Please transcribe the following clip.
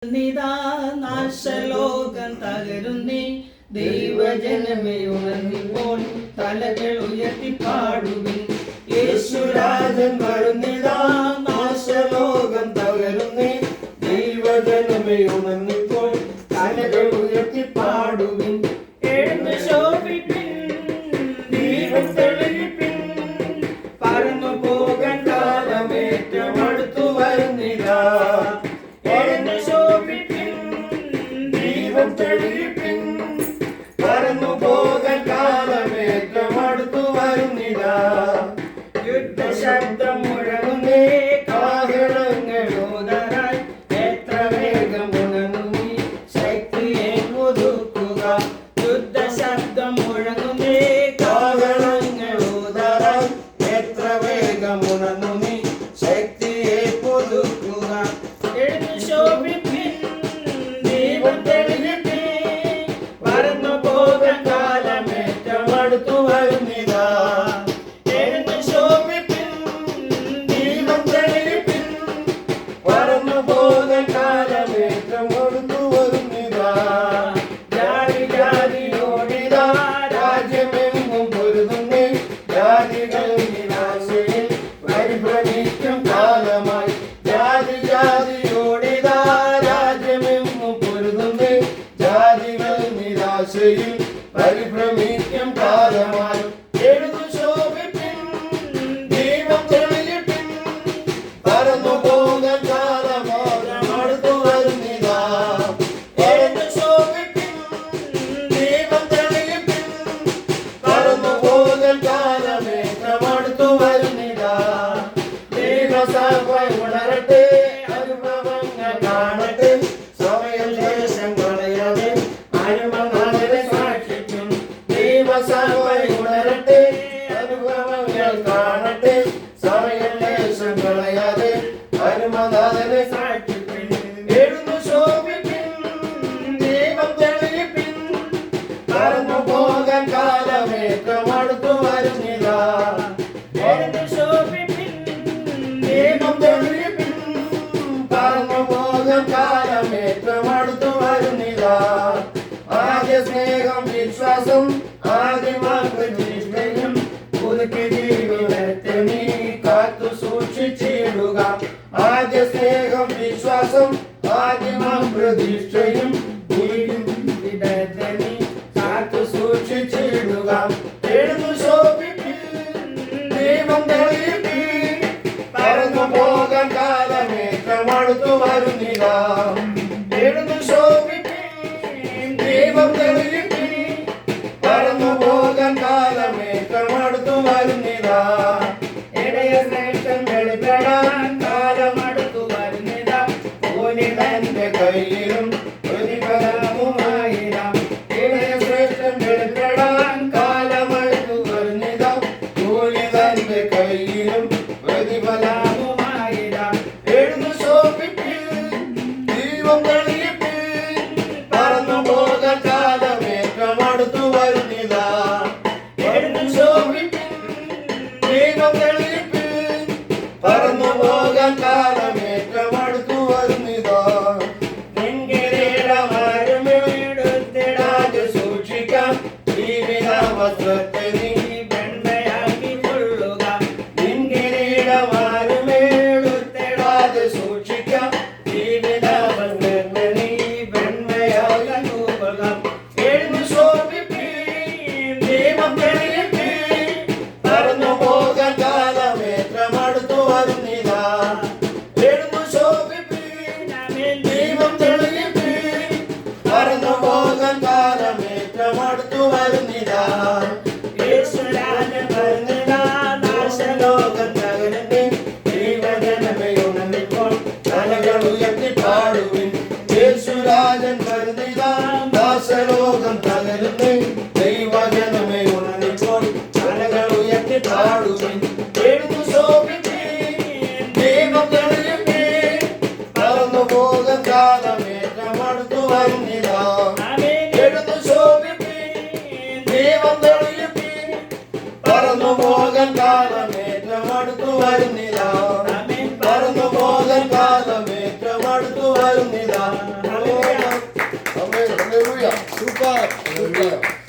നിതാ നാശലോകം തകരുന്നേ, ദൈവജനമേ ഉണർന്നിപ്പോൾ തലകൾ ഉയർത്തി പാടുവിൻ. യേശുരാജൻ വരുന്നിതാ, നാശലോകം തകരുന്നേ, ദൈവജനമേ ഉണർന്നിപ്പോൾ തലകൾ ഉയർത്തി പാടുവിൻ. എഴുന്ന് ശോഭിപ്പിൻ, ദീപം തെളിയിപ്പിൻ, പറന്നു പോകാൻ കാലമേറ്റം അടുത്തു വരുന്നിതാ. പറന്നു പോകാൻ കാലമേറ്റം അടുത്തു വരുന്നിതാ. യുദ്ധശബ്ദം മുഴങ്ങുന്നേ, കാഹളങ്ങളോദരായി എത്ര വേഗം ഉണർന്നു നീ ശക്തിയെ പുതുക്കുക. യുദ്ധശബ്ദം മുഴങ്ങുന്നേ, കാഹളങ്ങളോദരായി എത്ര വേഗം ഉണർന്നു നീ ശക്തിയെ പുതുക്കുക. എഴുന്നു ശോഭിപ്പിൻ, ദീപം തെളിയിപ്പിൻ, പറന്നു പോകാൻ കാലമേറ്റം അടുത്തു വരുന്നിതാ. എഴുന്നു ശോഭിപ്പിൻ, ദീപം തെളിയിപ്പിൻ, പറന്നു പോകാൻ കാലമേറ്റം അടുത്തു വരുന്നിതാ. ജാതി ജാതിയോടിതാ രാജ്യമെങ്ങും പൊരുതുന്നേ, ജാതികൾ നിരാശയിൽ പരിഭ്രമിക്കും കാലമായി. ജാതി ജാതിയോടിതാ രാജ്യമെങ്ങും പൊരുതുന്നേ, ജാതികൾ നിരാശയിൽ പരിഭ്രമിക്കും കാലമായി. എഴുന്നു ശോഭിപ്പിൻ, ദീപം തെളിയിപ്പിൻ, പറന്നു പോകാൻ കാലമേറ്റം അടുത്തു വരുന്നിതാ. എഴുന്നു ശോഭിപ്പിൻ, ദീപം തെളിയിപ്പിൻ, പറന്നു പോകാൻ കാലമേറ്റം അടുത്തു വരുന്നിതാ. ദൈവസഭ ഉണരട്ടെ, അനുഭവങ്ങൾ കാണട്ടെ, സമയം ദേശം കളയാതെ അനുഭവങ്ങളെ സാക്ഷിക്കും. ദൈവസഭ ഉണരട്ടെ, അനുഭവങ്ങൾ കാണട്ടെ, സമയം ദേശം കളയാതെ അനുഭവങ്ങളെ സാക്ഷിക്കും. എഴുന്നു ശോഭിപ്പിൻ, ദീപം തെളിയിപ്പിൻ, പറന്നു പോകാൻ കാലമേറ്റം അടുത്തു വരുന്നിതാ. എഴുന്നു ശോഭിപ്പിൻ, ദീപം തെളിയിപ്പിൻ, പറന്നു പോകാൻ കാലമേറ്റം അടുത്തു വരുന്നിതാ. ആദ്യ സ്നേഹം വിശ്വാസം, ആദ്യമായും പുതുക്കി ജീവിതത്തെ നീ കാത്തു സൂക്ഷിച്ചിടുക. ആദ്യ സ്നേഹം വിശ്വാസം, ആദ്യമാം പ്രതീക്ഷയും ജീവിതത്തെ നീ കാത്തു സൂക്ഷിച്ചിടുക. എഴുന്നു ശോഭിപ്പിൻ, ദീപം തെളിയിപ്പിൻ, പറന്നു പോകാൻ കാലമേറ്റം അടുത്തു വരുന്നിതാ. എഴുന്നു ശോഭിപ്പിൻ, ദീപം തെളിയിപ്പിൻ, പറന്നു പോകാൻ കാലമേറ്റം അടുത്തു വരുന്നിതാ. ഇടയ ശ്രേഷ്ഠൻ വെളിപ്പെടാൻ കാലം അടുത്തു വരുന്നിതാ. ഓനി തന്റെ കയ്യിലും പ്രതിഫലവുമായിരാം. ഇടയ ശ്രേഷ്ഠൻ വെളിപ്പെടാൻ കാലം അടുത്തു വരുന്നിതാ. ഓനി തന്റെ കയ്യിലും പ്രതിഫലവുമായിരാം. എഴുന്നു ശോഭിപ്പിൻ, ദീപം തെളിയിപ്പിൻ, പറന്നു പോകാൻ കാലമേറ്റം അടുത്തു വരുന്നിതാ. എഴുന്നു ശോഭിപ്പിൻ, ദീപം തെളിയിപ്പിൻ, പറന്നു പോകാൻ കാലമേറ്റം അടുത്തു വരുന്നിതാ. നിൻകിരീടമാരും എടുത്തിടാതെ സൂക്ഷിക്കാം, ജീവിത വസ്ത്രത്തെ നീ വെണ്മയാക്കി കൊള്ളുക. നിൻകിരീടമാരും എടുത്തിടാതെ സൂക്ഷിക്കാം, ജീവിത വസ്ത്രത്തെ നീ വെണ്മയാക്കി കൊള്ളുക. എഴുന്നു ശോഭിപ്പിൻ, ദീപം തെളിയിപ്പിൻ, പറന്നു പോകാൻ കാലമേറ്റം അടുത്തു വരുന്നിതാ. എഴുന്നു ശോഭിപ്പിൻ, ദീപം തെളിയിപ്പിൻ, പറന്നു പോകാൻ കാലമേറ്റം അടുത്തു വരുന്നിതാ. യേശുരാജൻ വരുന്നിതാ, നാശലോകം തകരുന്നേ, ദൈവജനമേ ഉണർന്നിപ്പോൾ തലകൾ ഉയർത്തി പാടുവിൻ. യേശുരാജൻ വരുന്നിതാ, നാശലോകം തകരുന്നേ, ദൈവജനമേ ഉണർന്നിപ്പോൾ തലകൾ ഉയർത്തി പാടുവിൻ. എഴുന്നു ശോഭിപ്പിൻ, ദീപം തെളിയിപ്പിൻ, പറന്നു പോകാൻ കാലമേ സൂപ്പർ സൂപ്പർ